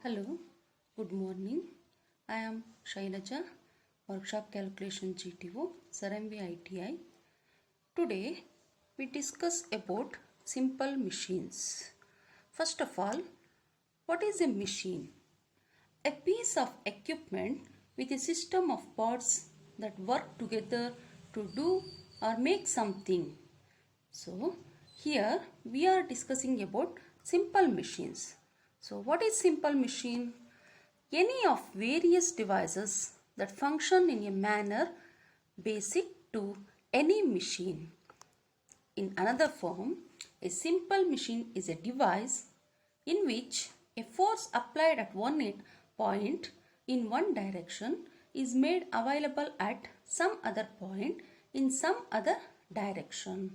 Hello, good morning. I am Shailaja, Workshop Calculation GTO, Saramvi ITI. Today we discuss about simple machines. First of all, what is a machine? A piece of equipment with a system of parts that work together to do or make something. So, here we are discussing about simple machines. So, what is simple machine? Any of various devices that function in a manner basic to any machine. In another form, a simple machine is a device in which a force applied at one point in one direction is made available at some other point in some other direction.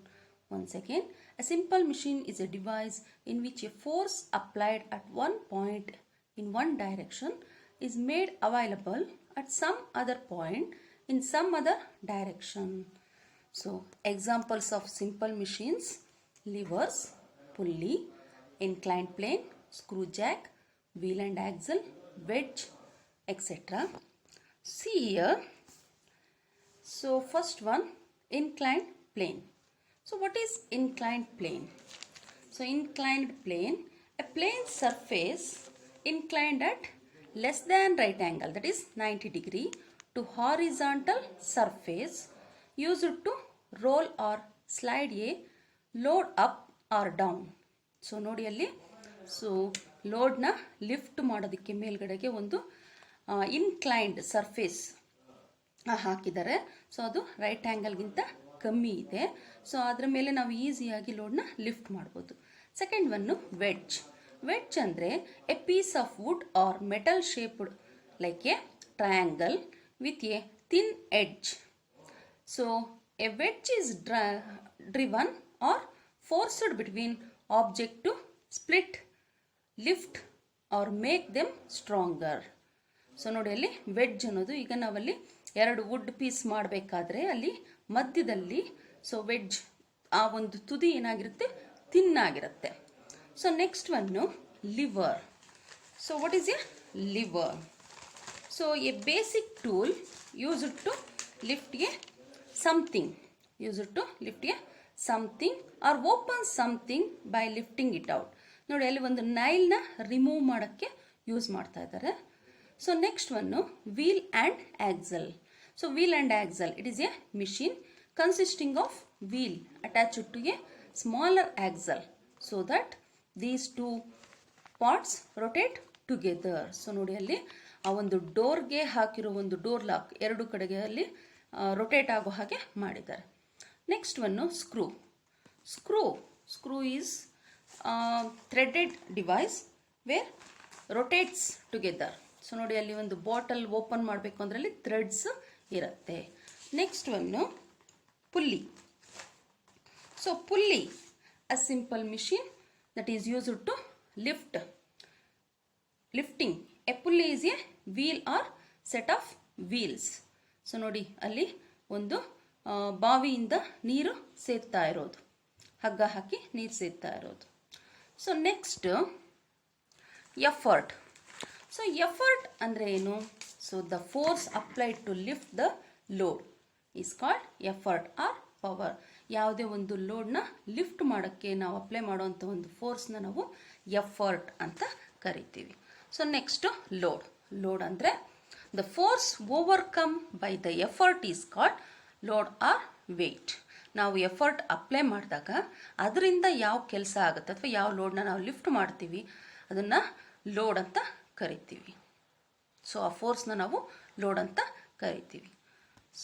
Once again, a simple machine is a device in which a force applied at one point in one direction is made available at some other point in some other direction. So, examples of simple machines: levers, pulley, inclined plane, screw jack, wheel and axle, wedge, etc. See here. So, first one, inclined plane. So, what is inclined plane? So, inclined plane, a plane surface inclined at less than right angle, that is 90 degree, to horizontal surface used to roll or slide a load up or down. So ನೋಡಿ ಅಲ್ಲಿ ಲೋಡ್ನ lift ಮಾಡೋದಕ್ಕೆ ಮೇಲ್ಗಡೆಗೆ ಒಂದು inclined surface ಹಾಕಿದ್ದಾರೆ. So ಅದು right ಆ್ಯಂಗಲ್ಗಿಂತ ಕಮ್ಮಿ ಇದೆ. So ಅದರ ಮೇಲೆ ನಾವು ಈಸಿಯಾಗಿ ಲೋಡ್ನ ಲಿಫ್ಟ್ ಮಾಡ್ಬೋದು. Second one wedge. ವೆಡ್ಜ್ ಅಂದರೆ a piece of wood or metal shaped like a triangle with a thin edge. So a wedge is driven or forced between object to split, lift or make them stronger. So ನೋಡಿ ಅಲ್ಲಿ wedge ಅನ್ನೋದು, ಈಗ ನಾವಲ್ಲಿ ಎರಡು wood piece ಮಾಡಬೇಕಾದ್ರೆ ಅಲ್ಲಿ ಮಧ್ಯದಲ್ಲಿ wedge ಆ ಒಂದು ತುದಿ ಏನಾಗಿರುತ್ತೆ, ತಿನ್ನಾಗಿರುತ್ತೆ. So next one lever. So what is a lever? So a basic tool used to lift a something, or open something by lifting it out. ನೋಡಿ ಅಲ್ಲಿ ಒಂದು ನೈಲ್ನ ರಿಮೂವ್ ಮಾಡೋಕ್ಕೆ ಯೂಸ್ ಮಾಡ್ತಾ ಇದ್ದಾರೆ. So next one wheel and axle. So wheel and axle, it is a machine consisting of wheel attached to a smaller axle so that these two parts rotate together. So ನೋಡಿ ಅಲ್ಲಿ ಆ ಒಂದು ಡೋರ್ಗೆ ಹಾಕಿರೋ ಒಂದು door lock ಎರಡು ಕಡೆಗೆ ಅಲ್ಲಿ rotate ಆಗೋ ಹಾಗೆ ಮಾಡಿದ್ದಾರೆ. Next one screw is threaded device where rotates together. So ನೋಡಿ ಅಲ್ಲಿ ಒಂದು ಬಾಟಲ್ ಓಪನ್ ಮಾಡಬೇಕು ಅಂದರೆ ಅಲ್ಲಿ ಥ್ರೆಡ್ಸ್ ಇರುತ್ತೆ. Next one pulley. So pulley, a simple machine that is used to lifting. A pulley is a wheel or set of wheels. So ನೋಡಿ ಅಲ್ಲಿ ಒಂದು ಬಾವಿಯಿಂದ ನೀರು ಸೇದ್ತಾ ಇರೋದು, ಹಗ್ಗ ಹಾಕಿ ನೀರು ಸೇದ್ತಾ ಇರೋದು. So next effort. So effort ಅಂದರೆ ಏನು? So the force applied to lift the load is called effort or power. ಯಾವುದೇ ಒಂದು ಲೋಡ್ನ ಲಿಫ್ಟ್ ಮಾಡೋಕ್ಕೆ ನಾವು ಅಪ್ಲೈ ಮಾಡುವಂಥ ಒಂದು ಫೋರ್ಸ್ನ ನಾವು ಎಫರ್ಟ್ ಅಂತ ಕರಿತೀವಿ. ಸೊ ನೆಕ್ಸ್ಟು ಲೋಡ್ ಅಂದರೆ the force overcome by the effort is called load or weight. ನಾವು ಎಫರ್ಟ್ ಅಪ್ಲೈ ಮಾಡಿದಾಗ ಅದರಿಂದ ಯಾವ ಕೆಲಸ ಆಗುತ್ತೆ ಅಥವಾ ಯಾವ ಲೋಡ್ನ ನಾವು ಲಿಫ್ಟ್ ಮಾಡ್ತೀವಿ ಅದನ್ನು ಲೋಡ್ ಅಂತ ಕರಿತೀವಿ. ಸೊ ಆ ಫೋರ್ಸ್ನ ನಾವು ಲೋಡ್ ಅಂತ ಕರಿತೀವಿ.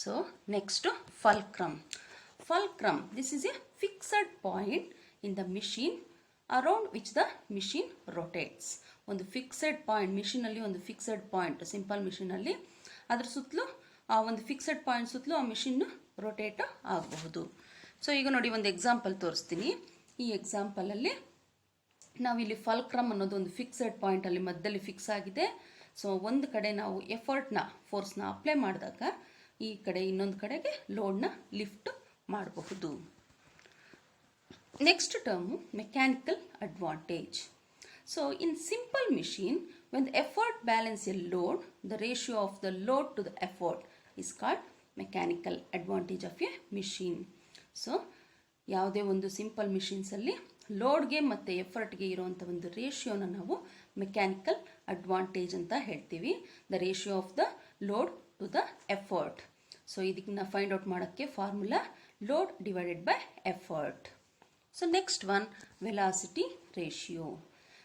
So next fulcrum. This is A fixed point in the machine around which the machine rotates. ಒಂದು ಫಿಕ್ಸೆಡ್ ಪಾಯಿಂಟ್ ಮಿಷಿನಲ್ಲಿ, ಒಂದು ಫಿಕ್ಸೆಡ್ ಪಾಯಿಂಟ್ ಸಿಂಪಲ್ ಮಿಷಿನಲ್ಲಿ ಅದ್ರ ಸುತ್ತಲೂ ಆ ಒಂದು ಫಿಕ್ಸೆಡ್ ಪಾಯಿಂಟ್ ಸುತ್ತಲೂ ಆ ಮಿಷಿನ್ ರೊಟೇಟ್ ಆಗಬಹುದು. ಸೊ ಈಗ ನೋಡಿ ಒಂದು ಎಕ್ಸಾಂಪಲ್ ತೋರಿಸ್ತೀನಿ. ಈ ಎಕ್ಸಾಂಪಲಲ್ಲಿ ನಾವಿಲ್ಲಿ ಫಲ್ಕ್ರಮ್ ಅನ್ನೋದು ಒಂದು ಫಿಕ್ಸೆಡ್ ಪಾಯಿಂಟಲ್ಲಿ ಮಧ್ಯದಲ್ಲಿ ಫಿಕ್ಸ್ ಆಗಿದೆ. ಸೊ ಒಂದು ಕಡೆ ನಾವು ಫೋರ್ಸ್ನ ಅಪ್ಲೈ ಮಾಡಿದಾಗ ಈ ಕಡೆ ಇನ್ನೊಂದು ಕಡೆಗೆ ಲೋಡ್ನ ಲಿಫ್ಟ್ ಮಾಡಬಹುದು. Next term mechanical advantage. So in simple machine, when the effort balance a load, the ratio of the load to the effort is called mechanical advantage of a machine. So ಯಾವುದೇ ಒಂದು simple ಮಿಷಿನ್ಸಲ್ಲಿ ಲೋಡ್ಗೆ ಮತ್ತು ಎಫರ್ಟ್ಗೆ ಇರುವಂಥ ಒಂದು ರೇಷಿಯೋನ ನಾವು mechanical advantage ಅಂತ ಹೇಳ್ತೀವಿ. The ratio of the load to the effort. So ಇದನ್ನ ಫೈಂಡ್ ಔಟ್ ಮಾಡೋಕ್ಕೆ formula load divided by effort. So next one velocity ratio.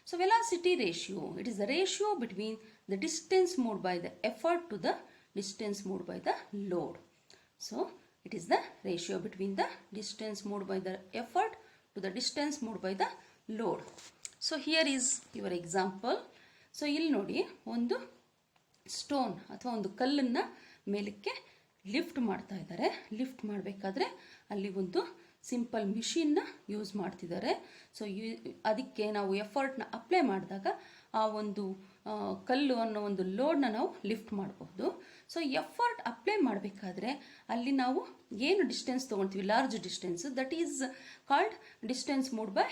So velocity ratio, it is the ratio between the distance moved by the effort to the distance moved by the load. So it is the ratio between the distance moved by the effort to the distance moved by the load. So here is your example. So ಇಲ್ಲಿ ನೋಡಿ, ಒಂದು stone ಅಥವಾ ಒಂದು ಕಲ್ಲನ್ನು ಮೇಲಕ್ಕೆ lift ಮಾಡ್ತಾ ಇದ್ದಾರೆ. Lift ಮಾಡಬೇಕಾದ್ರೆ ಅಲ್ಲಿ ಒಂದು ಸಿಂಪಲ್ ಮಿಷಿನ್ನ ಯೂಸ್ ಮಾಡ್ತಿದ್ದಾರೆ. ಸೊ ಅದಕ್ಕೆ ನಾವು ಎಫರ್ಟ್ನ ಅಪ್ಲೈ ಮಾಡಿದಾಗ ಆ ಒಂದು ಕಲ್ಲು ಅನ್ನೋ ಒಂದು ಲೋಡ್ನ ನಾವು ಲಿಫ್ಟ್ ಮಾಡಬಹುದು. ಸೊ ಎಫರ್ಟ್ ಅಪ್ಲೈ ಮಾಡಬೇಕಾದ್ರೆ ಅಲ್ಲಿ ನಾವು ಏನು ಡಿಸ್ಟೆನ್ಸ್ ತೊಗೊಳ್ತೀವಿ, large distance, that is called distance moved by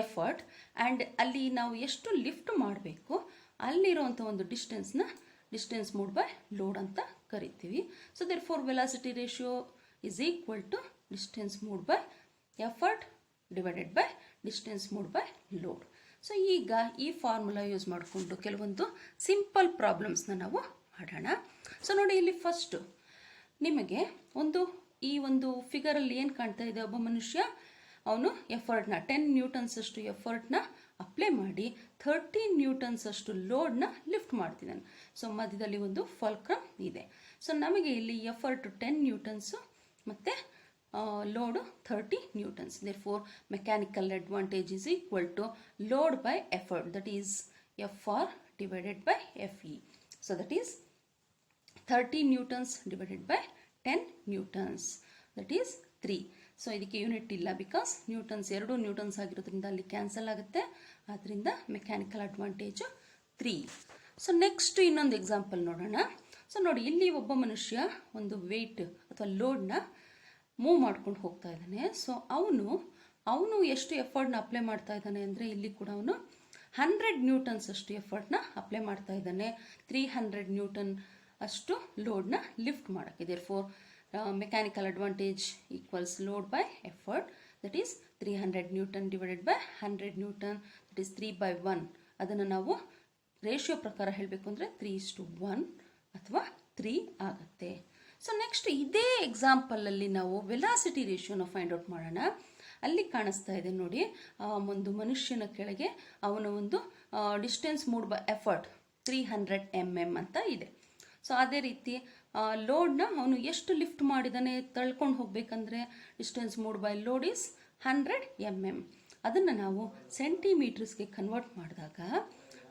effort. And ಅಲ್ಲಿ ನಾವು ಎಷ್ಟು ಲಿಫ್ಟ್ ಮಾಡಬೇಕು ಅಲ್ಲಿರೋವಂಥ ಒಂದು ಡಿಸ್ಟೆನ್ಸ್ ಮೂವ್ಡ್ ಬೈ ಲೋಡ್ ಅಂತ ಕರಿತೀವಿ. So therefore velocity ratio is equal to distance moved by effort divided by distance moved by load. So ಈಗ ಈ formula use ಮಾಡಿಕೊಂಡು ಕೆಲವೊಂದು ಸಿಂಪಲ್ ಪ್ರಾಬ್ಲಮ್ಸ್ನ ನಾವು ಮಾಡೋಣ. ಸೊ ನೋಡಿ, ಇಲ್ಲಿ ಫಸ್ಟು ನಿಮಗೆ ಈ ಒಂದು ಫಿಗರಲ್ಲಿ ಏನು ಕಾಣ್ತಾ ಇದೆ, ಒಬ್ಬ ಮನುಷ್ಯ ಅವನು ಎಫರ್ಟ್ನ 10 ನ್ಯೂಟನ್ಸ್ ಅಷ್ಟು ಎಫರ್ಟ್ನ ಅಪ್ಲೈ ಮಾಡಿ 13 ನ್ಯೂಟನ್ಸ್ ಅಷ್ಟು ಲೋಡ್ನ ಲಿಫ್ಟ್ ಮಾಡ್ತಿದ್ದಾನೆ. ಸೊ ಮಧ್ಯದಲ್ಲಿ ಒಂದು ಫಲ್ಕ್ರಮ್ ಇದೆ. ಸೊ ನಮಗೆ ಇಲ್ಲಿ ಎಫರ್ಟ್ 10 ನ್ಯೂಟನ್ಸು ಮತ್ತು load 30 newtons. Therefore mechanical advantage is equal to load by effort, that is FR divided by FE. So that is 30 newtons divided by 10 newtons, that is 3. So ಇದಕ್ಕೆ unit ಇಲ್ಲ, because newtons 2 newtons ಆಗಿರೋದ್ರಿಂದ ಅಲ್ಲಿ cancel ಆಗುತ್ತೆ. ಆದ್ದರಿಂದ mechanical advantage 3. So next ಇನ್ನೊಂದು example ನೋಡೋಣ. ಸೊ ನೋಡಿ, ಇಲ್ಲಿ ಒಬ್ಬ ಮನುಷ್ಯ ಒಂದು ವೆಯ್ಟ್ ಅಥವಾ ಲೋಡ್ನ ಮೂವ್ ಮಾಡ್ಕೊಂಡು ಹೋಗ್ತಾ ಇದ್ದಾನೆ. ಸೊ ಅವನು ಎಷ್ಟು ಎಫರ್ಟ್ನ ಅಪ್ಲೈ ಮಾಡ್ತಾ ಇದ್ದಾನೆ ಅಂದರೆ ಇಲ್ಲಿ ಕೂಡ ಅವನು 100 ನ್ಯೂಟನ್ಸ್ ಅಷ್ಟು ಎಫರ್ಟ್ನ ಅಪ್ಲೈ ಮಾಡ್ತಾ ಇದ್ದಾನೆ 300 ನ್ಯೂಟನ್ ಅಷ್ಟು ಲೋಡ್ನ ಲಿಫ್ಟ್ ಮಾಡೋಕ್ಕೆ. Therefore mechanical advantage equals load by effort, that is 300 Newton divided by 100 Newton, that is 3/1. ಅದನ್ನು ನಾವು ರೇಷಿಯೋ ಪ್ರಕಾರ ಹೇಳಬೇಕು ಅಂದರೆ 3:1 ಅಥವಾ 3 ಆಗುತ್ತೆ. ಸೊ ನೆಕ್ಸ್ಟ್ ಇದೇ ಎಕ್ಸಾಂಪಲಲ್ಲಿ ನಾವು ವೆಲಾಸಿಟಿ ರೇಷಿಯೋನ ಫೈಂಡ್ ಔಟ್ ಮಾಡೋಣ. ಅಲ್ಲಿ ಕಾಣಿಸ್ತಾ ಇದೆ ನೋಡಿ, ಒಂದು ಮನುಷ್ಯನ ಕೆಳಗೆ ಅವನ ಒಂದು distance moved by effort 300 mm ಅಂತ ಇದೆ. ಸೊ ಅದೇ ರೀತಿ ಲೋಡ್ನ ಅವನು ಎಷ್ಟು ಲಿಫ್ಟ್ ಮಾಡಿದಾನೆ ತಳ್ಕೊಂಡು ಹೋಗಬೇಕಂದ್ರೆ distance moved by load is 100 mm. ಅದನ್ನು ನಾವು ಸೆಂಟಿಮೀಟರ್ಸ್ಗೆ ಕನ್ವರ್ಟ್ ಮಾಡಿದಾಗ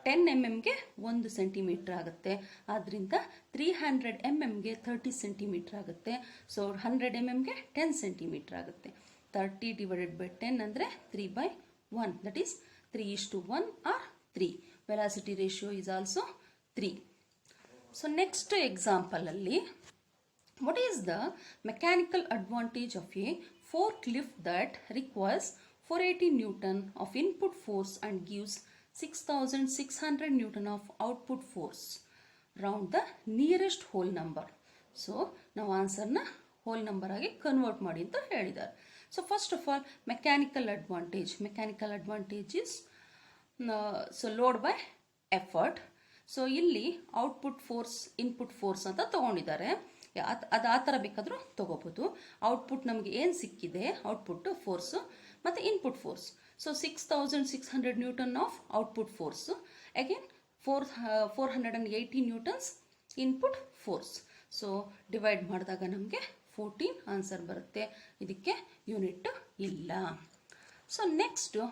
10 mmಗೆ 1 ಸೆಂಟಿಮೀಟರ್ ಆಗುತ್ತೆ. ಆದ್ದರಿಂದ 300 mmಗೆ 30 ಸೆಂಟಿಮೀಟರ್ ಆಗುತ್ತೆ. ಸೊ 100 mmಗೆ 10 ಸೆಂಟಿಮೀಟರ್ ಆಗುತ್ತೆ. 30 ಡಿವೈಡೆಡ್ ಬೈ 10 ಅಂದರೆ 3/1, that is 3:1 or 3. Velocity ratio is also 3. So next ಎಕ್ಸಾಂಪಲಲ್ಲಿ what is the mechanical advantage of a forklift that requires 480 Newton of input force and gives 6600 Newton of output force? Round the nearest whole number. So ನಾವು ಆನ್ಸರ್ನ whole number ಆಗಿ convert ಮಾಡಿ ಅಂತ ಹೇಳಿದ್ದಾರೆ. So first of all mechanical advantage is so load by effort. So ಇಲ್ಲಿ output force input force ಅಂತ ತೊಗೊಂಡಿದ್ದಾರೆ. ಅದು ಆ ಥರ ಬೇಕಾದರೂ ತೊಗೋಬೋದು. ಔಟ್ಪುಟ್ ನಮಗೆ ಏನು ಸಿಕ್ಕಿದೆ, ಔಟ್ಪುಟ್ ಫೋರ್ಸು ಮತ್ತು input force. So 6600 Newton of output force, again 480 Newton's input force. So divide ಮಾಡಿದಾಗ ನಮಗೆ 14 ಆನ್ಸರ್ ಬರುತ್ತೆ. ಇದಕ್ಕೆ ಯೂನಿಟ್ ಇಲ್ಲ. ಸೊ ನೆಕ್ಸ್ಟು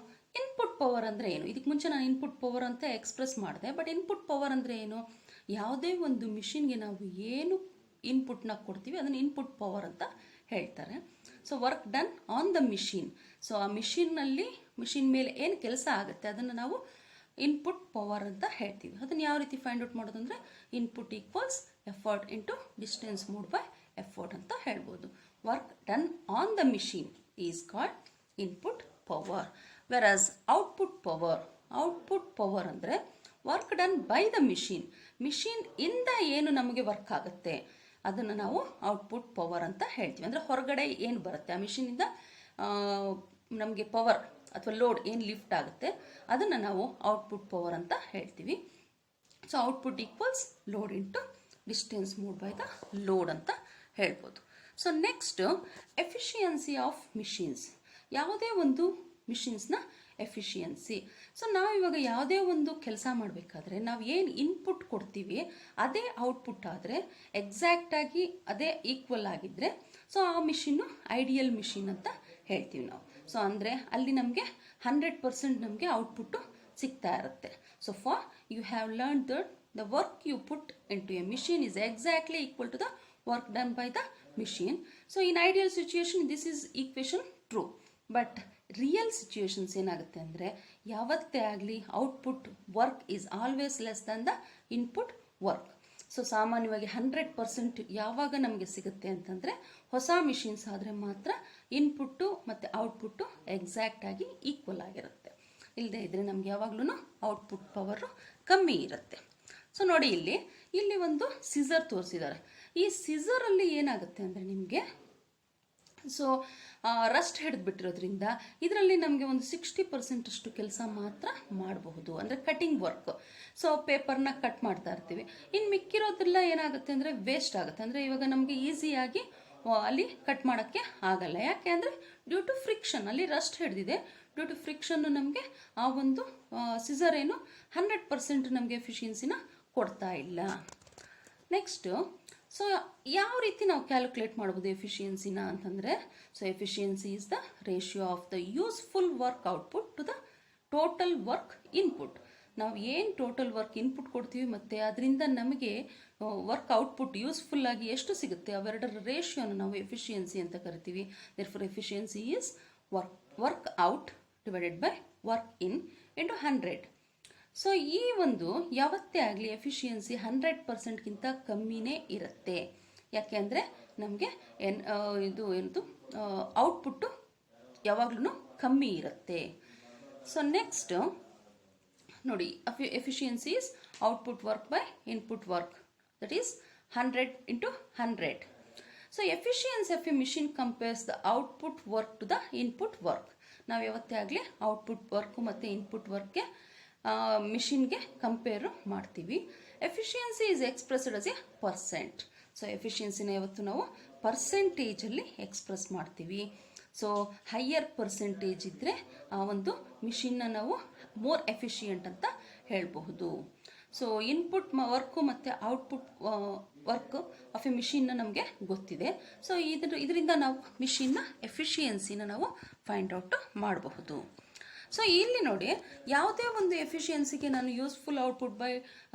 ಇನ್ಪುಟ್ ಪವರ್ ಅಂದರೆ ಏನು? ಇದಕ್ಕೆ ಮುಂಚೆ ನಾನು ಇನ್ಪುಟ್ ಪವರ್ ಅಂತ ಎಕ್ಸ್ಪ್ರೆಸ್ ಮಾಡಿದೆ. ಬಟ್ ಇನ್ಪುಟ್ ಪವರ್ ಅಂದರೆ ಏನು? ಯಾವುದೇ ಒಂದು ಮಿಷಿನ್ಗೆ ನಾವು ಏನು ಇನ್ಪುಟ್ನ ಕೊಡ್ತೀವಿ ಅದನ್ನು ಇನ್ಪುಟ್ ಪವರ್ ಅಂತ ಹೇಳ್ತಾರೆ. So work done on the machine. So ಆ ಮಿಷಿನ್ ಮೇಲೆ ಏನು ಕೆಲಸ ಆಗುತ್ತೆ ಅದನ್ನು ನಾವು ಇನ್ಪುಟ್ ಪವರ್ ಅಂತ ಹೇಳ್ತೀವಿ. ಅದನ್ನು ಯಾವ ರೀತಿ ಫೈಂಡ್ ಔಟ್ ಮಾಡೋದು ಅಂದರೆ input equals effort into distance moved by effort ಅಂತ ಹೇಳ್ಬೋದು. Work done on the machine is called input power. Whereas output power output power ಅಂದರೆ work done by the machine ಇಂದ ಏನು ನಮಗೆ ವರ್ಕ್ ಆಗುತ್ತೆ ಅದನ್ನು ನಾವು ಔಟ್ಪುಟ್ ಪವರ್ ಅಂತ ಹೇಳ್ತೀವಿ. ಅಂದರೆ ಹೊರಗಡೆ ಏನು ಬರುತ್ತೆ ಆ ಮಿಷಿನಿಂದ ನಮಗೆ ಪವರ್ ಅಥವಾ ಲೋಡ್ ಏನು ಲಿಫ್ಟ್ ಆಗುತ್ತೆ ಅದನ್ನು ನಾವು ಔಟ್ಪುಟ್ ಪವರ್ ಅಂತ ಹೇಳ್ತೀವಿ. So output equals load into distance move by the load ಅಂತ ಹೇಳ್ಬೋದು. So next efficiency of machines. ಯಾವುದೇ ಒಂದು ಮಿಷಿನ್ಸ್ನ ಎಫಿಷಿಯನ್ಸಿ. ಸೊ ನಾವು ಇವಾಗ ಯಾವುದೇ ಒಂದು ಕೆಲಸ ಮಾಡಬೇಕಾದ್ರೆ ನಾವು ಏನು ಇನ್ಪುಟ್ ಕೊಡ್ತೀವಿ ಅದೇ ಔಟ್ಪುಟ್ ಆದರೆ ಎಕ್ಸಾಕ್ಟಾಗಿ ಅದೇ ಈಕ್ವಲ್ ಆಗಿದ್ದರೆ ಸೊ ಆ ಮಿಷಿನ್ನು ಐಡಿಯಲ್ ಮಿಷಿನ್ ಅಂತ ಹೇಳ್ತೀವಿ ನಾವು. ಸೊ ಅಂದರೆ ಅಲ್ಲಿ ನಮಗೆ 100% ನಮಗೆ ಔಟ್ಪುಟ್ಟು ಸಿಗ್ತಾ ಇರುತ್ತೆ. So far you have learn that the work you put into a machine is exactly equal to the work done by the machine. So in ideal situation this is equation true, but real situations ಏನಾಗುತ್ತೆ ಅಂದರೆ ಯಾವತ್ತೇ ಆಗಲಿ output work is always less than the input work. So ಸಾಮಾನ್ಯವಾಗಿ 100% ಯಾವಾಗ ನಮಗೆ ಸಿಗುತ್ತೆ ಅಂತಂದರೆ ಹೊಸ machines ಆದರೆ ಮಾತ್ರ ಇನ್ಪುಟ್ಟು ಮತ್ತು ಔಟ್ಪುಟ್ಟು ಎಕ್ಸಾಕ್ಟಾಗಿ ಈಕ್ವಲ್ ಆಗಿರುತ್ತೆ. ಇಲ್ಲದೆ ಇದ್ದರೆ ನಮ್ಗೆ ಯಾವಾಗಲೂ ಔಟ್ಪುಟ್ ಪವರು ಕಮ್ಮಿ ಇರುತ್ತೆ. ಸೊ ನೋಡಿ ಇಲ್ಲಿ ಒಂದು ಸಿಸರ್ ತೋರಿಸಿದ್ದಾರೆ. ಈ ಸಿಸರಲ್ಲಿ ಏನಾಗುತ್ತೆ ಅಂದರೆ ನಿಮಗೆ ಸೊ ರಸ್ಟ್ ಹಿಡಿದ್ಬಿಟ್ಟಿರೋದ್ರಿಂದ ಇದರಲ್ಲಿ ನಮಗೆ ಒಂದು 60% ಅಷ್ಟು ಕೆಲಸ ಮಾತ್ರ ಮಾಡಬಹುದು, ಅಂದರೆ ಕಟಿಂಗ್ ವರ್ಕ್. ಸೊ ಪೇಪರ್ನ ಕಟ್ ಮಾಡ್ತಾ ಇರ್ತೀವಿ. ಇನ್ನು ಮಿಕ್ಕಿರೋದ್ರೆಲ್ಲ ಏನಾಗುತ್ತೆ ಅಂದರೆ ವೇಸ್ಟ್ ಆಗುತ್ತೆ. ಅಂದರೆ ಇವಾಗ ನಮಗೆ ಈಸಿಯಾಗಿ ಅಲ್ಲಿ ಕಟ್ ಮಾಡೋಕ್ಕೆ ಆಗಲ್ಲ. ಯಾಕೆ ಅಂದರೆ ಡ್ಯೂ ಟು ಫ್ರಿಕ್ಷನ್, ಅಲ್ಲಿ ರಸ್ಟ್ ಹಿಡಿದಿದೆ. ಡ್ಯೂ ಟು ಫ್ರಿಕ್ಷನ್ನು ನಮಗೆ ಆ ಒಂದು ಸಿಸರ್ ಏನು 100% ನಮಗೆ ಎಫಿಷಿಯನ್ಸಿನ ಕೊಡ್ತಾ ಇಲ್ಲ. ನೆಕ್ಸ್ಟು ಸೊ ಯಾವ ರೀತಿ ನಾವು ಕ್ಯಾಲ್ಕುಲೇಟ್ ಮಾಡ್ಬೋದು ಎಫಿಷಿಯನ್ಸಿನ ಅಂತಂದರೆ, so efficiency is the ratio of the useful work output to the total work input. ನಾವು ಏನು ಟೋಟಲ್ ವರ್ಕ್ ಇನ್ಪುಟ್ ಕೊಡ್ತೀವಿ ಮತ್ತು ಅದರಿಂದ ನಮಗೆ ವರ್ಕ್ ಔಟ್ಪುಟ್ ಯೂಸ್ಫುಲ್ ಆಗಿ ಎಷ್ಟು ಸಿಗುತ್ತೆ ಅವೆರಡರ ರೇಷಿಯೋನ ನಾವು ಎಫಿಷಿಯನ್ಸಿ ಅಂತ ಕರಿತೀವಿ. Therefore efficiency is work out divided by work in into 100. So ಈ ಒಂದು ಯಾವತ್ತೇ ಆಗಲಿ ಎಫಿಷಿಯನ್ಸಿ 100%ಗಿಂತ ಕಮ್ಮಿನೇ ಇರುತ್ತೆ. ಯಾಕೆ ಅಂದರೆ ನಮಗೆ ಏನದು ಔಟ್ಪುಟ್ಟು ಯಾವಾಗಲೂ ಕಮ್ಮಿ ಇರುತ್ತೆ. ಸೊ ನೆಕ್ಸ್ಟ್ ನೋಡಿ, efficiency is output work by input work, that is 100 into 100. So efficiency of a machine compares the output work to the input work. ನಾವು ಯಾವತ್ತೇ ಆಗಲಿ ಔಟ್ಪುಟ್ ವರ್ಕು ಮತ್ತು ಇನ್ಪುಟ್ ವರ್ಕ್ಗೆ ಮಿಷಿನ್ಗೆ ಕಂಪೇರು ಮಾಡ್ತೀವಿ. Efficiency is expressed as a percent. So ಎಫಿಷಿಯನ್ಸಿನ ಯಾವತ್ತು ನಾವು ಪರ್ಸೆಂಟೇಜಲ್ಲಿ ಎಕ್ಸ್ಪ್ರೆಸ್ ಮಾಡ್ತೀವಿ. ಸೊ ಹೈಯರ್ ಪರ್ಸೆಂಟೇಜ್ ಇದ್ದರೆ ಆ ಒಂದು ಮಿಷಿನ್ನ ನಾವು ಮೋರ್ ಎಫಿಷಿಯೆಂಟ್ ಅಂತ ಹೇಳಬಹುದು. ಸೊ ಇನ್ಪುಟ್ ವರ್ಕು ಮತ್ತು ಔಟ್ಪುಟ್ ವರ್ಕ್ ಆಫ್ ಎ ಮಿಷಿನ್ನ ನಮಗೆ ಗೊತ್ತಿದೆ. ಸೊ ಇದರಿಂದ ನಾವು ಮಿಷಿನ್ನ ಎಫಿಷಿಯನ್ಸಿನ ನಾವು ಫೈಂಡ್ ಔಟ್ ಮಾಡಬಹುದು. ಸೊ ಇಲ್ಲಿ ನೋಡಿ, ಯಾವುದೇ ಒಂದು ಎಫಿಷಿಯನ್ಸಿಗೆ ನಾನು ಯೂಸ್ಫುಲ್ ಔಟ್ಪುಟ್ ಬೈ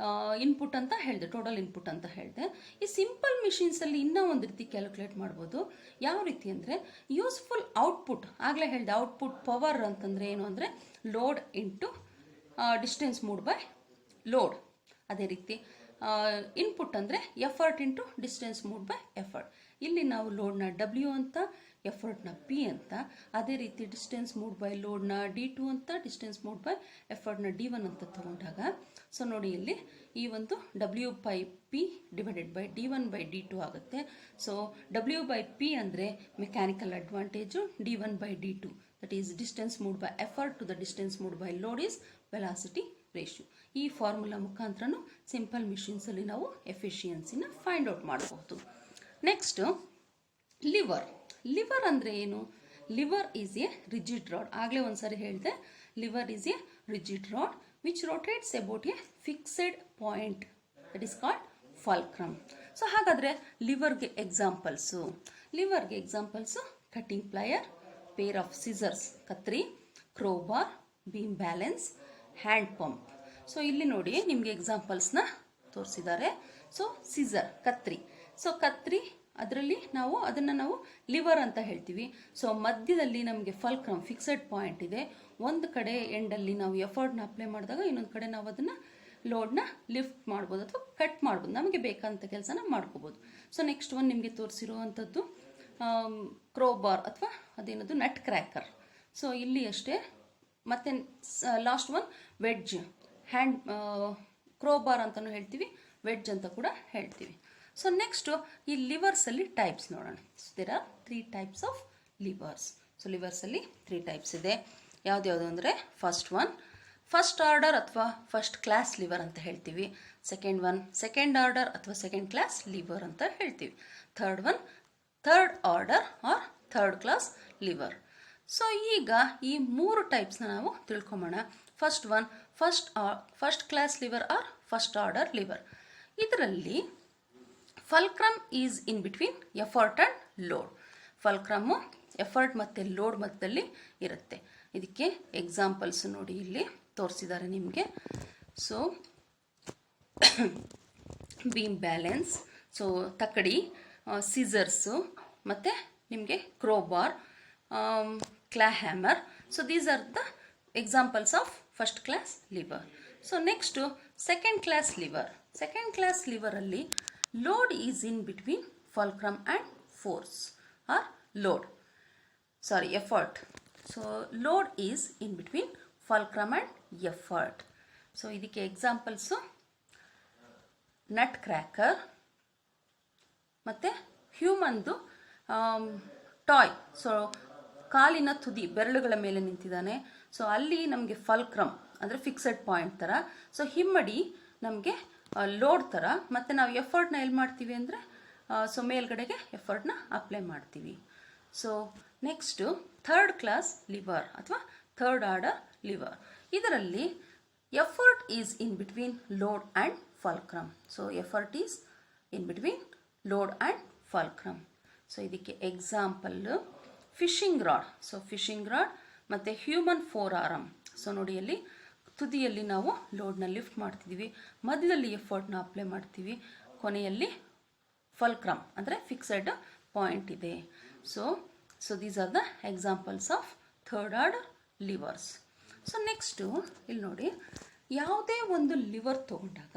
ಇನ್ಪುಟ್ ಅಂತ ಹೇಳಿದೆ, ಟೋಟಲ್ ಇನ್ಪುಟ್ ಅಂತ ಹೇಳಿದೆ. ಈ ಸಿಂಪಲ್ ಮಿಷಿನ್ಸಲ್ಲಿ ಇನ್ನೂ ಒಂದು ರೀತಿ ಕ್ಯಾಲ್ಕುಲೇಟ್ ಮಾಡ್ಬೋದು. ಯಾವ ರೀತಿ ಅಂದರೆ ಯೂಸ್ಫುಲ್ ಔಟ್ಪುಟ್, ಆಗಲೇ ಹೇಳಿದೆ ಔಟ್ಪುಟ್ ಪವರ್ ಅಂತಂದರೆ ಏನು ಅಂದರೆ load into distance moved by load. ಅದೇ ರೀತಿ ಇನ್ಪುಟ್ ಅಂದರೆ effort into distance moved by effort. ಇಲ್ಲಿ ನಾವು ಲೋಡ್ನ W ಅಂತ, ಎಫರ್ಟ್ನ P ಅಂತ. ಅದೇ ರೀತಿ ಡಿಸ್ಟೆನ್ಸ್ ಮೂಡ್ ಬೈ ಲೋಡ್ನ D2 ಅಂತ, ಡಿಸ್ಟೆನ್ಸ್ ಮೂಡ್ ಬೈ ಎಫರ್ಟ್ನ D1 ಅಂತ ತಗೊಂಡಾಗ ಸೊ ನೋಡಿ ಇಲ್ಲಿ ಈ ಒಂದು W/P ಡಿವೈಡೆಡ್ ಬೈ D1/D2 ಆಗುತ್ತೆ. ಸೊ W/P ಅಂದರೆ mechanical advantage, D1/D2 that is distance moved by effort to the distance moved by load is velocity ratio. ಈ ಫಾರ್ಮುಲಾ ಮುಖಾಂತರನೂ ಸಿಂಪಲ್ ಮಿಷಿನ್ಸಲ್ಲಿ ನಾವು ಎಫಿಷಿಯನ್ಸಿನ ಫೈಂಡ್ ಔಟ್ ಮಾಡಬಹುದು. ನೆಕ್ಸ್ಟ್ ಲಿವರ್ ಅಂದರೆ ಏನು? Lever is a rigid rod. ಆಗಲೇ ಒಂದ್ಸರಿ ಹೇಳಿದೆ, lever is a rigid rod which rotates about a fixed point, that is called fulcrum. So ಹಾಗಾದರೆ ಲಿವರ್ಗೆ examples cutting plier, pair of scissors ಕತ್ರಿ, ಕ್ರೋಬಾರ್, beam balance, hand pump. So ಇಲ್ಲಿ ನೋಡಿ ನಿಮಗೆ ಎಕ್ಸಾಂಪಲ್ಸ್ನ ತೋರಿಸಿದ್ದಾರೆ. ಸೊ ಸಿಸರ್ ಕತ್ರಿ, ಸೊ ಕತ್ರಿ ಅದರಲ್ಲಿ ಅದನ್ನು ನಾವು ಲಿವರ್ ಅಂತ ಹೇಳ್ತೀವಿ. ಸೊ ಮಧ್ಯದಲ್ಲಿ ನಮಗೆ ಫಲ್ಕ್ರಮ್ ಫಿಕ್ಸೆಡ್ ಪಾಯಿಂಟ್ ಇದೆ. ಒಂದು ಕಡೆ ಎಂಡಲ್ಲಿ ನಾವು ಎಫರ್ಟ್ನ ಅಪ್ಲೈ ಮಾಡಿದಾಗ ಇನ್ನೊಂದು ಕಡೆ ನಾವು ಅದನ್ನು ಲೋಡ್ನ ಲಿಫ್ಟ್ ಮಾಡ್ಬೋದು ಅಥವಾ ಕಟ್ ಮಾಡ್ಬೋದು, ನಮಗೆ ಬೇಕಾದಂಥ ಕೆಲಸನ ಮಾಡ್ಕೋಬೋದು. ಸೊ ನೆಕ್ಸ್ಟ್ ಒಂದು ನಿಮಗೆ ತೋರಿಸಿರುವಂಥದ್ದು ಕ್ರೋಬಾರ್ ಅಥವಾ ಅದೇನದು ನಟ್ ಕ್ರ್ಯಾಕರ್. ಸೊ ಇಲ್ಲಿ ಅಷ್ಟೇ ಮತ್ತು last one wedge, hand crowbar ಅಂತಲೂ ಹೇಳ್ತೀವಿ, ವೆಡ್ಜ್ ಅಂತ ಕೂಡ ಹೇಳ್ತೀವಿ. ಸೊ ನೆಕ್ಸ್ಟು ಈ ಲಿವರ್ಸಲ್ಲಿ ಟೈಪ್ಸ್ ನೋಡೋಣ. So there are 3 types of levers. So ಲಿವರ್ಸಲ್ಲಿ 3 ಟೈಪ್ಸ್ ಇದೆ. ಯಾವ್ದ್ಯಾವುದು ಅಂದರೆ ಫಸ್ಟ್ ಒನ್ ಫಸ್ಟ್ ಆರ್ಡರ್ ಅಥವಾ ಫಸ್ಟ್ ಕ್ಲಾಸ್ ಲಿವರ್ ಅಂತ ಹೇಳ್ತೀವಿ. ಸೆಕೆಂಡ್ ಒನ್ ಸೆಕೆಂಡ್ ಆರ್ಡರ್ ಅಥವಾ ಸೆಕೆಂಡ್ ಕ್ಲಾಸ್ ಲಿವರ್ ಅಂತ ಹೇಳ್ತೀವಿ. Third one third order or third class lever. So ಈಗ ಈ 3 ಟೈಪ್ಸ್ನ ನಾವು ತಿಳ್ಕೊಂಬೋಣ. First one first class lever or first order lever. ಇದರಲ್ಲಿ fulcrum is in between effort and load. Fulcrum effort ಮತ್ತು load ಮಧ್ಯದಲ್ಲಿ ಇರುತ್ತೆ. ಇದಕ್ಕೆ ಎಕ್ಸಾಂಪಲ್ಸ್ ನೋಡಿ ಇಲ್ಲಿ ತೋರಿಸಿದ್ದಾರೆ ನಿಮಗೆ. ಸೊ ಬೀಮ್ ಬ್ಯಾಲೆನ್ಸ್, ಸೊ ತಕ್ಕಡಿ, ಸಿಸರ್ಸು ಮತ್ತು ನಿಮಗೆ crowbar, claw hammer. So these are the examples of first class lever. So next second class lever. Second class ಲಿವರಲ್ಲಿ load is in between fulcrum and force or effort. So load is in between fulcrum and effort. So ಇದಕ್ಕೆ examples nut cracker ಮತ್ತು ಹ್ಯೂಮನ್ದು toy. So ಕಾಲಿನ ತುದಿ ಬೆರಳುಗಳ ಮೇಲೆ ನಿಂತಿದ್ದಾನೆ. So ಅಲ್ಲಿ ನಮಗೆ ಫಲ್ಕ್ರಮ್ ಅಂದರೆ ಫಿಕ್ಸೆಡ್ ಪಾಯಿಂಟ್ ಥರ. ಸೊ ಹಿಮ್ಮಡಿ ನಮಗೆ ಲೋಡ್ ಥರ. ಮತ್ತು ನಾವು ಎಫರ್ಟ್ನ ಎಲ್ಲಿ ಮಾಡ್ತೀವಿ ಅಂದರೆ ಸೊ ಮೇಲ್ಗಡೆಗೆ ಎಫರ್ಟ್ನ ಅಪ್ಲೈ ಮಾಡ್ತೀವಿ. So next third class lever ಅಥವಾ ಥರ್ಡ್ ಆರ್ಡರ್ ಲಿವರ್. ಇದರಲ್ಲಿ effort is in between load and fulcrum. So effort is in between load and fulcrum. So ಇದಕ್ಕೆ example fishing rod. So fishing rod ಮತ್ತು human forearm. So ನೋಡಿ ಅಲ್ಲಿ ತುದಿಯಲ್ಲಿ ನಾವು ಲೋಡ್ನ lift ಮಾಡ್ತಿದ್ದೀವಿ, ಮಧ್ಯದಲ್ಲಿ ಎಫರ್ಟ್ನ ಅಪ್ಲೈ ಮಾಡ್ತೀವಿ, ಕೊನೆಯಲ್ಲಿ ಫಲ್ಕ್ರಮ್ ಅಂದರೆ ಫಿಕ್ಸೆಡ್ ಪಾಯಿಂಟ್ ಇದೆ. So these are the examples of third order levers. So next ಇಲ್ಲಿ ನೋಡಿ, ಯಾವುದೇ ಒಂದು ಲಿವರ್ ತೊಗೊಂಡಾಗ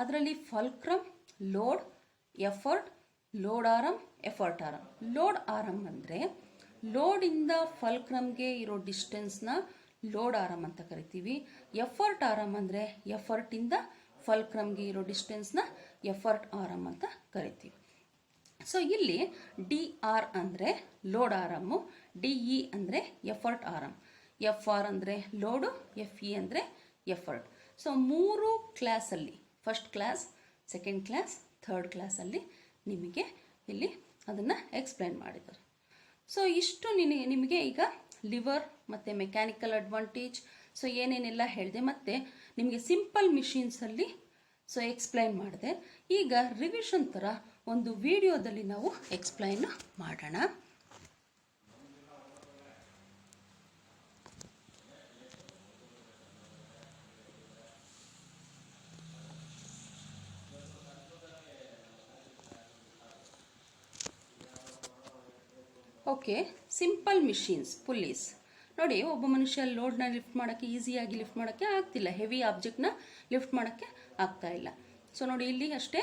ಅದರಲ್ಲಿ fulcrum, load, effort, load arm, effort arm. Load arm ಅಂದರೆ ಲೋಡಿಂದ ಫಲ್ಕ್ರಮ್ಗೆ ಇರೋ ಡಿಸ್ಟೆನ್ಸ್ನ ಲೋಡ್ ಆರಮ್ ಅಂತ ಕರಿತೀವಿ. ಎಫರ್ಟ್ ಆರಮ್ ಅಂದರೆ ಎಫರ್ಟಿಂದ ಫಲ್ಕ್ರಮ್ಗೆ ಇರೋ ಡಿಸ್ಟೆನ್ಸ್ನ ಎಫರ್ಟ್ ಆರಮ್ ಅಂತ ಕರಿತೀವಿ. ಸೊ ಇಲ್ಲಿ ಡಿ ಆರ್ ಅಂದರೆ ಲೋಡ್ ಆರಮ್ಮು, ಡಿ ಇ ಅಂದರೆ ಎಫರ್ಟ್ ಆರಮ್, ಎಫ್ ಆರ್ ಅಂದರೆ ಲೋಡು, ಎಫ್ ಇ ಅಂದರೆ ಎಫರ್ಟ್. ಸೊ 3 ಕ್ಲಾಸಲ್ಲಿ first class, second class, third ಕ್ಲಾಸಲ್ಲಿ ನಿಮಗೆ ಇಲ್ಲಿ ಅದನ್ನು ಎಕ್ಸ್ಪ್ಲೈನ್ ಮಾಡಿದ್ದಾರೆ. ಸೊ ಇಷ್ಟು ನಿಮಗೆ ಈಗ ಲಿವರ್ ಮತ್ತು ಮೆಕ್ಯಾನಿಕಲ್ ಅಡ್ವಾಂಟೇಜ್ ಸೊ ಏನೇನೆಲ್ಲ ಹೇಳಿದೆ, ಮತ್ತು ನಿಮಗೆ ಸಿಂಪಲ್ ಮಿಷಿನ್ಸಲ್ಲಿ ಸೊ ಎಕ್ಸ್ಪ್ಲೈನ್ ಮಾಡಿದೆ. ಈಗ ರಿವಿಷನ್ ಥರ ಒಂದು ವಿಡಿಯೋದಲ್ಲಿ ನಾವು ಎಕ್ಸ್ಪ್ಲೈನ್ ಮಾಡೋಣ. Okay, simple machines, pulleys. ನೋಡಿ, ಒಬ್ಬ ಮನುಷ್ಯ ಲೋಡ್ನ ಲಿಫ್ಟ್ ಮಾಡೋಕ್ಕೆ ಈಸಿಯಾಗಿ ಲಿಫ್ಟ್ ಮಾಡೋಕ್ಕೆ ಆಗ್ತಿಲ್ಲ, ಹೆವಿ ಆಬ್ಜೆಕ್ಟ್ನ ಲಿಫ್ಟ್ ಮಾಡೋಕ್ಕೆ ಆಗ್ತಾ ಇಲ್ಲ. ಸೊ ನೋಡಿ ಇಲ್ಲಿ ಅಷ್ಟೇ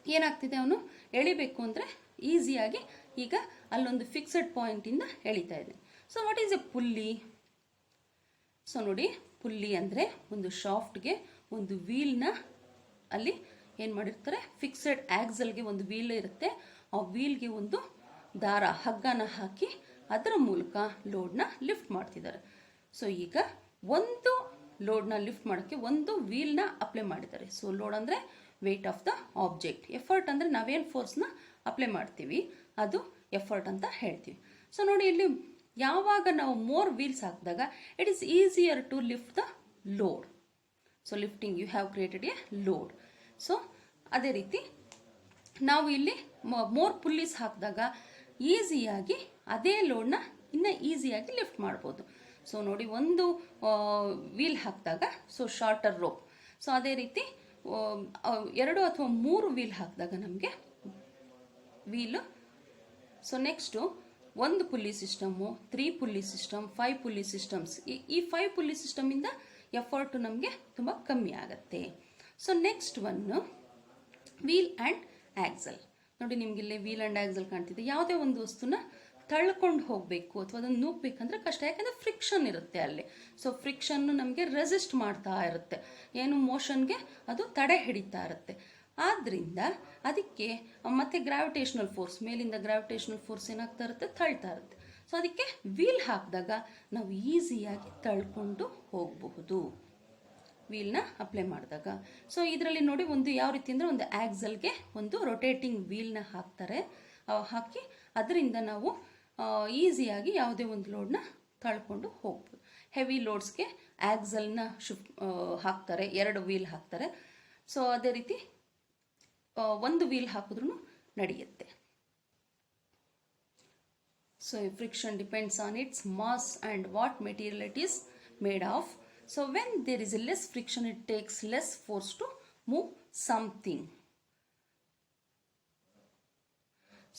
ಏನಾಗ್ತಿದೆ, ಅವನು ಎಳಿಬೇಕು ಅಂದರೆ ಈಸಿಯಾಗಿ ಈಗ ಅಲ್ಲೊಂದು ಫಿಕ್ಸೆಡ್ ಪಾಯಿಂಟಿಂದ ಎಳಿತಾ ಇದೆ. So what is A pulley? So ನೋಡಿ, ಪುಲ್ಲಿ ಅಂದರೆ ಒಂದು ಶಾಫ್ಟ್ಗೆ ಒಂದು ವೀಲ್ನ ಅಲ್ಲಿ ಏನು ಮಾಡಿರ್ತಾರೆ, ಫಿಕ್ಸೆಡ್ ಆಕ್ಸಲ್ಗೆ ಒಂದು ವೀಲ್ ಇರುತ್ತೆ, ಆ ವೀಲ್ಗೆ ಒಂದು ದಾರ ಹಗ್ಗನ ಹಾಕಿ ಅದರ ಮೂಲಕ ಲೋಡ್ನ ಲಿಫ್ಟ್ ಮಾಡ್ತಿದ್ದಾರೆ. ಸೊ ಈಗ ಒಂದು ಲೋಡ್ನ ಲಿಫ್ಟ್ ಮಾಡೋಕ್ಕೆ ಒಂದು ವೀಲ್ನ ಅಪ್ಲೈ ಮಾಡಿದ್ದಾರೆ. ಸೊ ಲೋಡ್ ಅಂದರೆ weight of the object, effort ಅಂದರೆ ನಾವೇನು ಫೋರ್ಸ್ನ ಅಪ್ಲೈ ಮಾಡ್ತೀವಿ ಅದು ಎಫರ್ಟ್ ಅಂತ ಹೇಳ್ತೀವಿ. ಸೊ ನೋಡಿ, ಇಲ್ಲಿ ಯಾವಾಗ ನಾವು ಮೋರ್ ವೀಲ್ಸ್ ಹಾಕಿದಾಗ it is easier to lift the load. So lifting you have created a load. So ಅದೇ ರೀತಿ ನಾವು ಇಲ್ಲಿ ಮೋರ್ ಪುಲ್ಲೀಸ್ ಹಾಕಿದಾಗ ಈಸಿಯಾಗಿ ಅದೇ ಲೋಡ್ನ ಇನ್ನೂ ಈಸಿಯಾಗಿ ಲಿಫ್ಟ್ ಮಾಡ್ಬೋದು. ಸೊ ನೋಡಿ, ಒಂದು ವೀಲ್ ಹಾಕಿದಾಗ ಸೊ ಶಾರ್ಟರ್ ರೋಪ್. ಸೊ ಅದೇ ರೀತಿ 2 ಅಥವಾ 3 ವೀಲ್ ಹಾಕಿದಾಗ ನಮಗೆ wheel. So next 1 pulley system, 3 pulley system, 5 pulley systems. ಈ 5 ಪುಲ್ಲಿ ಸಿಸ್ಟಮಿಂದ ಎಫರ್ಟು ನಮಗೆ ತುಂಬ ಕಮ್ಮಿ ಆಗುತ್ತೆ. So next one wheel and axle. ನೋಡಿ, ನಿಮಗಿಲ್ಲಿ ವೀಲ್ ಆ್ಯಂಡ್ ಆಕ್ಸಲ್ ಕಾಣ್ತಿದೆ. ಯಾವುದೇ ಒಂದು ವಸ್ತುನ ತಳ್ಕೊಂಡು ಹೋಗಬೇಕು ಅಥವಾ ಅದನ್ನು ನೂಕಬೇಕಂದ್ರೆ ಕಷ್ಟ, ಯಾಕಂದರೆ ಫ್ರಿಕ್ಷನ್ ಇರುತ್ತೆ ಅಲ್ಲಿ. ಸೊ ಫ್ರಿಕ್ಷನ್ನು ನಮಗೆ ರೆಸಿಸ್ಟ್ ಮಾಡ್ತಾ ಇರುತ್ತೆ, ಏನು ಮೋಷನ್ಗೆ ಅದು ತಡೆ ಹಿಡಿತಾ ಇರುತ್ತೆ. ಆದ್ದರಿಂದ ಅದಕ್ಕೆ ಮತ್ತೆ ಗ್ರಾವಿಟೇಷನಲ್ ಫೋರ್ಸ್, ಮೇಲಿಂದ ಗ್ರಾವಿಟೇಷನಲ್ ಫೋರ್ಸ್ ಏನಾಗ್ತಾ ಇರುತ್ತೆ, ತಳ್ತಾ ಇರುತ್ತೆ. ಸೊ ಅದಕ್ಕೆ ವೀಲ್ ಹಾಕಿದಾಗ ನಾವು ಈಸಿಯಾಗಿ ತಳ್ಕೊಂಡು ಹೋಗಬಹುದು, ವೀಲ್ನ ಅಪ್ಲೈ ಮಾಡಿದಾಗ. ಸೊ ಇದರಲ್ಲಿ ನೋಡಿ ಒಂದು ಯಾವ ರೀತಿ ಅಂದರೆ ಒಂದು ಆ್ಯಕ್ಸಲ್ಗೆ ಒಂದು ರೊಟೇಟಿಂಗ್ ವೀಲ್ನ ಹಾಕ್ತಾರೆ, ಹಾಕಿ ಅದರಿಂದ ನಾವು ಈಸಿಯಾಗಿ ಯಾವುದೇ ಒಂದು ಲೋಡ್ನ ತಳ್ಕೊಂಡು ಹೋಗ್ಬೋದು. ಹೆವಿ ಲೋಡ್ಸ್ಗೆ ಆ್ಯಕ್ಸಲ್ನ ಹಾಕ್ತಾರೆ, 2 ವೀಲ್ ಹಾಕ್ತಾರೆ. ಸೊ ಅದೇ ರೀತಿ ಒಂದು ವೀಲ್ ಹಾಕಿದ್ರೂ ನಡೆಯುತ್ತೆ. So friction depends on its mass and what material it is made of. So when there is less friction, it takes less force to move something.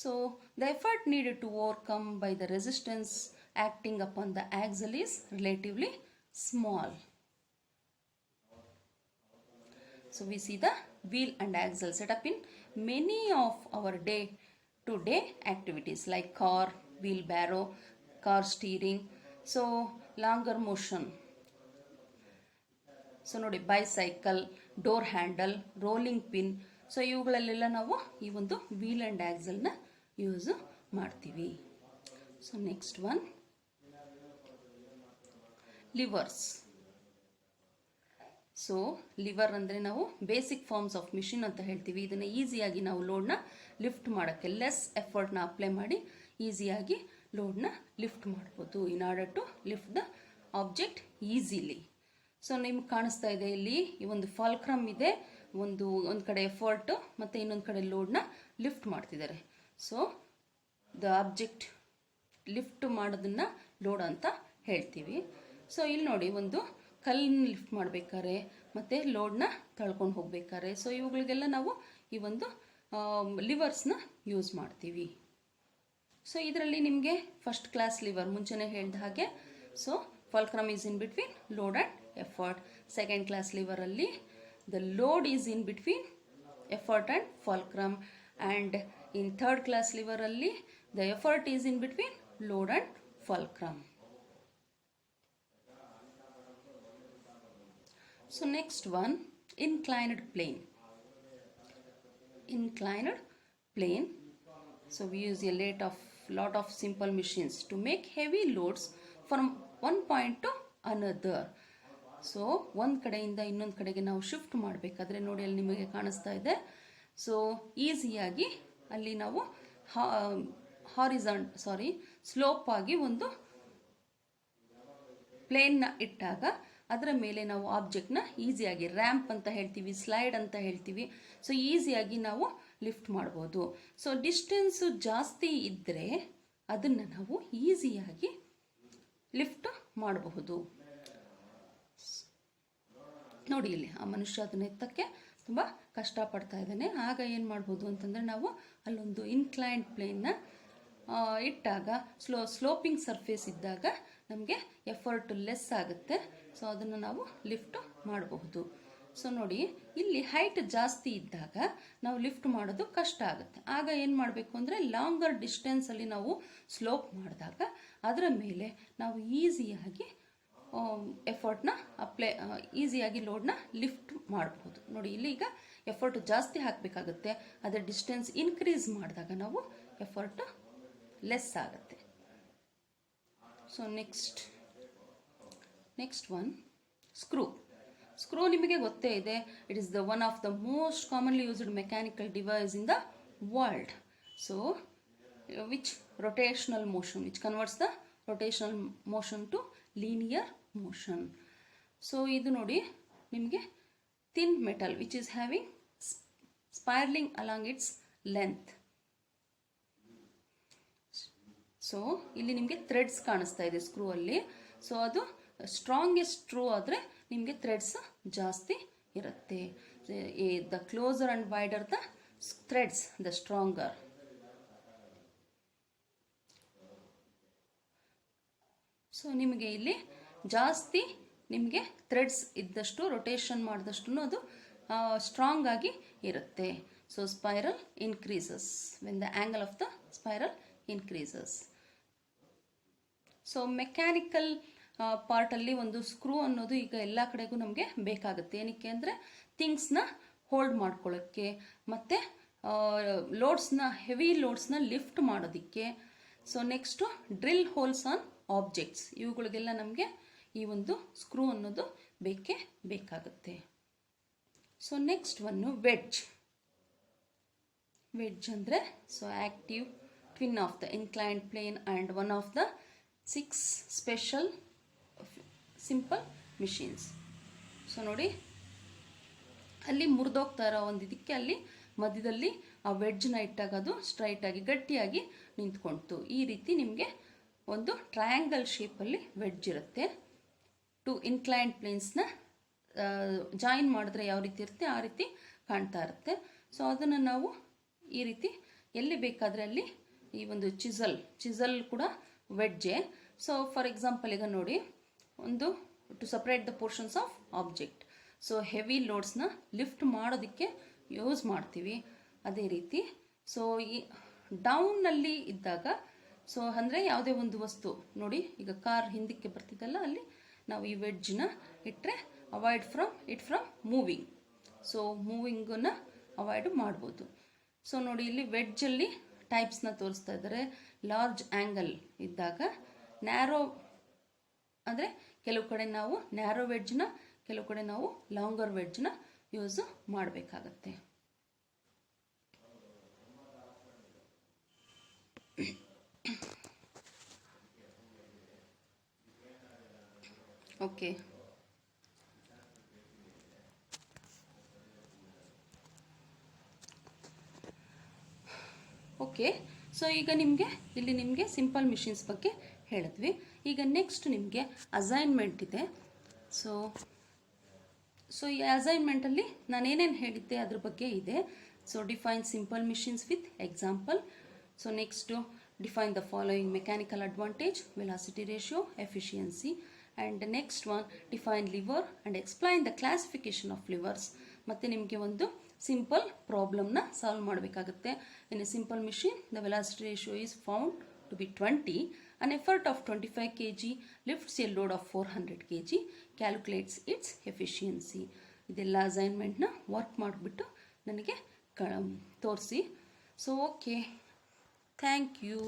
So the effort needed to overcome by the resistance acting upon the axle is relatively small. So we see the wheel and axle set up in many of our day-to-day activities like car, wheelbarrow, car steering. So longer motion. So ನೋಡಿ, bicycle, door handle, rolling pin. So ಇವುಗಳಲ್ಲೆಲ್ಲ ನಾವು ಈ ಒಂದು wheel and ಆ್ಯಕ್ಸಲ್ನ use ಮಾಡ್ತೀವಿ. So next one, levers. So lever ಅಂದರೆ ನಾವು basic forms of machine ಅಂತ ಹೇಳ್ತೀವಿ. ಇದನ್ನು ಈಸಿಯಾಗಿ ನಾವು ಲೋಡ್ನ ಲಿಫ್ಟ್ ಮಾಡೋಕ್ಕೆ, ಲೆಸ್ ಎಫರ್ಟ್ನ ಅಪ್ಲೈ ಮಾಡಿ ಈಸಿಯಾಗಿ ಲೋಡ್ನ ಲಿಫ್ಟ್ ಮಾಡ್ಬೋದು, in order to lift the object easily. So ನಿಮ್ಗೆ ಕಾಣಿಸ್ತಾ ಇದೆ ಇಲ್ಲಿ ಈ ಒಂದು ಫಾಲ್ಕ್ರಮ್ ಇದೆ, ಒಂದು ಕಡೆ ಎಫರ್ಟ್ ಮತ್ತು ಇನ್ನೊಂದು ಕಡೆ ಲೋಡ್ನ ಲಿಫ್ಟ್ ಮಾಡ್ತಿದ್ದಾರೆ. ಸೊ ದ ಆಬ್ಜೆಕ್ಟ್ ಲಿಫ್ಟ್ ಮಾಡೋದನ್ನ ಲೋಡ್ ಅಂತ ಹೇಳ್ತೀವಿ. ಸೊ ಇಲ್ಲಿ ನೋಡಿ, ಒಂದು ಕಲ್ಲನ್ನ ಲಿಫ್ಟ್ ಮಾಡಬೇಕಾದ್ರೆ ಮತ್ತು ಲೋಡ್ನ ತಳ್ಕೊಂಡು ಹೋಗ್ಬೇಕಾದ್ರೆ, ಸೊ ಇವುಗಳಿಗೆಲ್ಲ ನಾವು ಈ ಒಂದು ಲಿವರ್ಸ್ನ ಯೂಸ್ ಮಾಡ್ತೀವಿ. ಸೊ ಇದರಲ್ಲಿ ನಿಮಗೆ ಫಸ್ಟ್ ಕ್ಲಾಸ್ ಲಿವರ್ ಮುಂಚೆನೇ ಹೇಳಿದ ಹಾಗೆ, so fulcrum is in between load and effort. Second class ಲಿವರಲ್ಲಿ the load is in between effort and fulcrum, and in third class ಲಿವರಲ್ಲಿ the effort is in between load and fulcrum. So next one, inclined plane. Inclined plane. So we use a lot of simple machines to make heavy loads from one point to another. So ಒಂದು ಕಡೆಯಿಂದ ಇನ್ನೊಂದು ಕಡೆಗೆ ನಾವು shift ಮಾಡಬೇಕಾದ್ರೆ ನೋಡಿ, ಅಲ್ಲಿ ನಿಮಗೆ ಕಾಣಿಸ್ತಾ ಇದೆ. ಸೊ ಈಸಿಯಾಗಿ ಅಲ್ಲಿ ನಾವು ಸ್ಲೋಪ್ ಆಗಿ ಒಂದು ಪ್ಲೇನ್ನ ಇಟ್ಟಾಗ ಅದರ ಮೇಲೆ ನಾವು ಆಬ್ಜೆಕ್ಟ್ನ ಈಸಿಯಾಗಿ, ರ್ಯಾಂಪ್ ಅಂತ ಹೇಳ್ತೀವಿ, ಸ್ಲೈಡ್ ಅಂತ ಹೇಳ್ತೀವಿ, ಸೊ ಈಸಿಯಾಗಿ ನಾವು ಲಿಫ್ಟ್ ಮಾಡ್ಬೋದು. ಸೊ ಡಿಸ್ಟೆನ್ಸು ಜಾಸ್ತಿ ಇದ್ದರೆ ಅದನ್ನು ನಾವು ಈಸಿಯಾಗಿ ಲಿಫ್ಟ್ ಮಾಡಬಹುದು. ನೋಡಿ, ಇಲ್ಲಿ ಆ ಮನುಷ್ಯ ಅದನ್ನ ಎತ್ತಕ್ಕೆ ತುಂಬ ಕಷ್ಟಪಡ್ತಾ ಇದ್ದಾನೆ. ಆಗ ಏನು ಮಾಡ್ಬೋದು ಅಂತಂದರೆ, ನಾವು ಅಲ್ಲೊಂದು ಇನ್ಕ್ಲೈನ್ಡ್ ಪ್ಲೇನ್ನ ಇಟ್ಟಾಗ, ಸ್ಲೋಪಿಂಗ್ ಸರ್ಫೇಸ್ ಇದ್ದಾಗ ನಮಗೆ ಎಫರ್ಟ್ ಲೆಸ್ ಆಗುತ್ತೆ. ಸೊ ಅದನ್ನು ನಾವು ಲಿಫ್ಟ್ ಮಾಡಬಹುದು. ಸೊ ನೋಡಿ, ಇಲ್ಲಿ ಹೈಟ್ ಜಾಸ್ತಿ ಇದ್ದಾಗ ನಾವು ಲಿಫ್ಟ್ ಮಾಡೋದು ಕಷ್ಟ ಆಗುತ್ತೆ. ಆಗ ಏನು ಮಾಡಬೇಕು ಅಂದರೆ, ಲಾಂಗರ್ ಡಿಸ್ಟೆನ್ಸಲ್ಲಿ ನಾವು ಸ್ಲೋಪ್ ಮಾಡಿದಾಗ ಅದರ ಮೇಲೆ ನಾವು ಈಸಿಯಾಗಿ ಎಫರ್ಟ್ನ ಈಸಿಯಾಗಿ ಲೋಡ್ನ ಲಿಫ್ಟ್ ಮಾಡಬಹುದು. ನೋಡಿ, ಇಲ್ಲಿ ಈಗ ಎಫರ್ಟ್ ಜಾಸ್ತಿ ಹಾಕಬೇಕಾಗುತ್ತೆ, ಅದರ ಡಿಸ್ಟೆನ್ಸ್ ಇನ್ಕ್ರೀಸ್ ಮಾಡಿದಾಗ ನಾವು ಎಫರ್ಟ್ ಲೆಸ್ ಆಗುತ್ತೆ. ಸೊ ನೆಕ್ಸ್ಟ್ ಒನ್, ಸ್ಕ್ರೂ ನಿಮಗೆ ಗೊತ್ತೇ ಇದೆ. It is the one of the most commonly used mechanical device in the world. So which converts the rotational motion to linear motion. So ಇದು ನೋಡಿ, ನಿಮಗೆ thin metal which is having spiraling along its length. So ಇಲ್ಲಿ ನಿಮಗೆ Threads ಕಾಣಿಸ್ತಾ ಇದೆ screw ಅಲ್ಲಿ. So ಅದು strongest screw ಆದರೆ ನಿಮಗೆ ಥ್ರೆಡ್ಸ್ ಜಾಸ್ತಿ ಇರುತ್ತೆ. The closer and wider the threads, the stronger. So ನಿಮಗೆ ಇಲ್ಲಿ ಜಾಸ್ತಿ ನಿಮಗೆ ಥ್ರೆಡ್ಸ್ ಇದ್ದಷ್ಟು, ರೊಟೇಷನ್ ಮಾಡಿದಷ್ಟು ಅದು ಸ್ಟ್ರಾಂಗ್ ಆಗಿ ಇರುತ್ತೆ. So spiral increases when the angle of the spiral increases. So mechanical ಪಾರ್ಟಲ್ಲಿ ಒಂದು ಸ್ಕ್ರೂ ಅನ್ನೋದು ಈಗ ಎಲ್ಲ ಕಡೆಗೂ ನಮಗೆ ಬೇಕಾಗುತ್ತೆ. ಏನಕ್ಕೆ ಅಂದರೆ ಥಿಂಗ್ಸ್ನ ಹೋಲ್ಡ್ ಮಾಡ್ಕೊಳ್ಳೋಕ್ಕೆ ಮತ್ತು ಲೋಡ್ಸ್ನ ಹೆವಿ ಲೋಡ್ಸ್ನ ಲಿಫ್ಟ್ ಮಾಡೋದಕ್ಕೆ. So next drill holes on objects, ಇವುಗಳಿಗೆಲ್ಲ ನಮಗೆ ಈ ಒಂದು ಸ್ಕ್ರೂ ಅನ್ನೋದು ಬೇಕೇ ಬೇಕಾಗುತ್ತೆ. So next one wedge. Wedge ಅಂದರೆ so active twin of the inclined plane and one of the 6 special simple machines. So ನೋಡಿ ಅಲ್ಲಿ ಮುರಿದೋಗ್ತಾ ಇರೋ ಒಂದು ಇದಕ್ಕೆ ಅಲ್ಲಿ ಮಧ್ಯದಲ್ಲಿ ಆ ವೆಡ್ಜ್ನ ಇಟ್ಟಾಗ ಅದು ಸ್ಟ್ರೈಟಾಗಿ ಗಟ್ಟಿಯಾಗಿ ನಿಂತ್ಕೊಳ್ತು. ಈ ರೀತಿ ನಿಮಗೆ ಒಂದು ಟ್ರಯಾಂಗಲ್ ಶೇಪಲ್ಲಿ ವೆಡ್ಜ್ ಇರುತ್ತೆ. 2 ಇನ್ಕ್ಲೈನ್ಡ್ ಪ್ಲೇನ್ಸ್ನ ಜಾಯಿನ್ ಮಾಡಿದ್ರೆ ಯಾವ ರೀತಿ ಇರುತ್ತೆ ಆ ರೀತಿ ಕಾಣ್ತಾ ಇರುತ್ತೆ. ಸೊ ಅದನ್ನು ನಾವು ಈ ರೀತಿ ಎಲ್ಲಿ ಬೇಕಾದರೆ ಅಲ್ಲಿ ಈ ಒಂದು ಚಿಸಲ್ ಕೂಡ ವೆಡ್ಜೆ. ಸೊ ಫಾರ್ ಎಕ್ಸಾಂಪಲ್ ಈಗ ನೋಡಿ ಒಂದು to separate the portions of object. So heavy ಲೋಡ್ಸ್ನ ಲಿಫ್ಟ್ ಮಾಡೋದಕ್ಕೆ ಯೂಸ್ ಮಾಡ್ತೀವಿ. ಅದೇ ರೀತಿ ಸೊ ಈ ಡೌನ್ನಲ್ಲಿ ಇದ್ದಾಗ ಸೊ ಅಂದರೆ ಯಾವುದೇ ಒಂದು ವಸ್ತು ನೋಡಿ ಈಗ ಕಾರ್ ಹಿಂದಕ್ಕೆ ಬರ್ತಿದ್ದಲ್ಲ ಅಲ್ಲಿ ನಾವು ಈ ವೆಡ್ಜ್ನ ಇಟ್ಟರೆ ಅವಾಯ್ಡ್ ಫ್ರಮ್ ಮೂವಿಂಗ್. ಸೊ ಮೂವಿಂಗನ್ನು ಅವಾಯ್ಡ್ ಮಾಡ್ಬೋದು. ಸೊ ನೋಡಿ ಇಲ್ಲಿ ವೆಡ್ಜಲ್ಲಿ ಟೈಪ್ಸ್ನ ತೋರಿಸ್ತಾ ಇದ್ದಾರೆ. ಲಾರ್ಜ್ ಆ್ಯಂಗಲ್ ಇದ್ದಾಗ ನ್ಯಾರೋ ಅಂದರೆ ಕೆಲವು ಕಡೆ ನಾವು ನ್ಯಾರೋ ವೆಡ್ಜ್ನ, ಕೆಲವು ಕಡೆ ನಾವು ಲಾಂಗರ್ ವೆಡ್ಜ್ನ ಯೂಸ್ ಮಾಡಬೇಕಾಗತ್ತೆ. Okay, okay. ಸೊ ಈಗ ಇಲ್ಲಿ ನಿಮಗೆ ಸಿಂಪಲ್ ಮಿಷಿನ್ಸ್ ಬಗ್ಗೆ ಹೇಳಿದ್ವಿ. ಈಗ ನೆಕ್ಸ್ಟ್ ನಿಮಗೆ ಅಸೈನ್ಮೆಂಟ್ ಇದೆ. ಸೊ ಈ ಅಸೈನ್ಮೆಂಟಲ್ಲಿ ನಾನು ಏನೇನು ಹೇಳಿದ್ದೆ ಅದ್ರ ಬಗ್ಗೆ ಇದೆ. So define simple machines with example. So next define the following mechanical advantage, velocity ratio, efficiency. And next one define lever and explain the classification of levers. ಮತ್ತು ನಿಮಗೆ ಒಂದು ಸಿಂಪಲ್ ಪ್ರಾಬ್ಲಮ್ನ ಸಾಲ್ವ್ ಮಾಡಬೇಕಾಗುತ್ತೆ. In a simple machine the velocity ratio is found to be 20. An effort of 25 kg lifts a load of 400 kg. Calculates its efficiency. ಇದೆಲ್ಲ ಅಸೈನ್ಮೆಂಟ್ನ work ಮಾಡಿಬಿಟ್ಟು ನನಗೆ ತೋರಿಸಿ. So okay, thank you.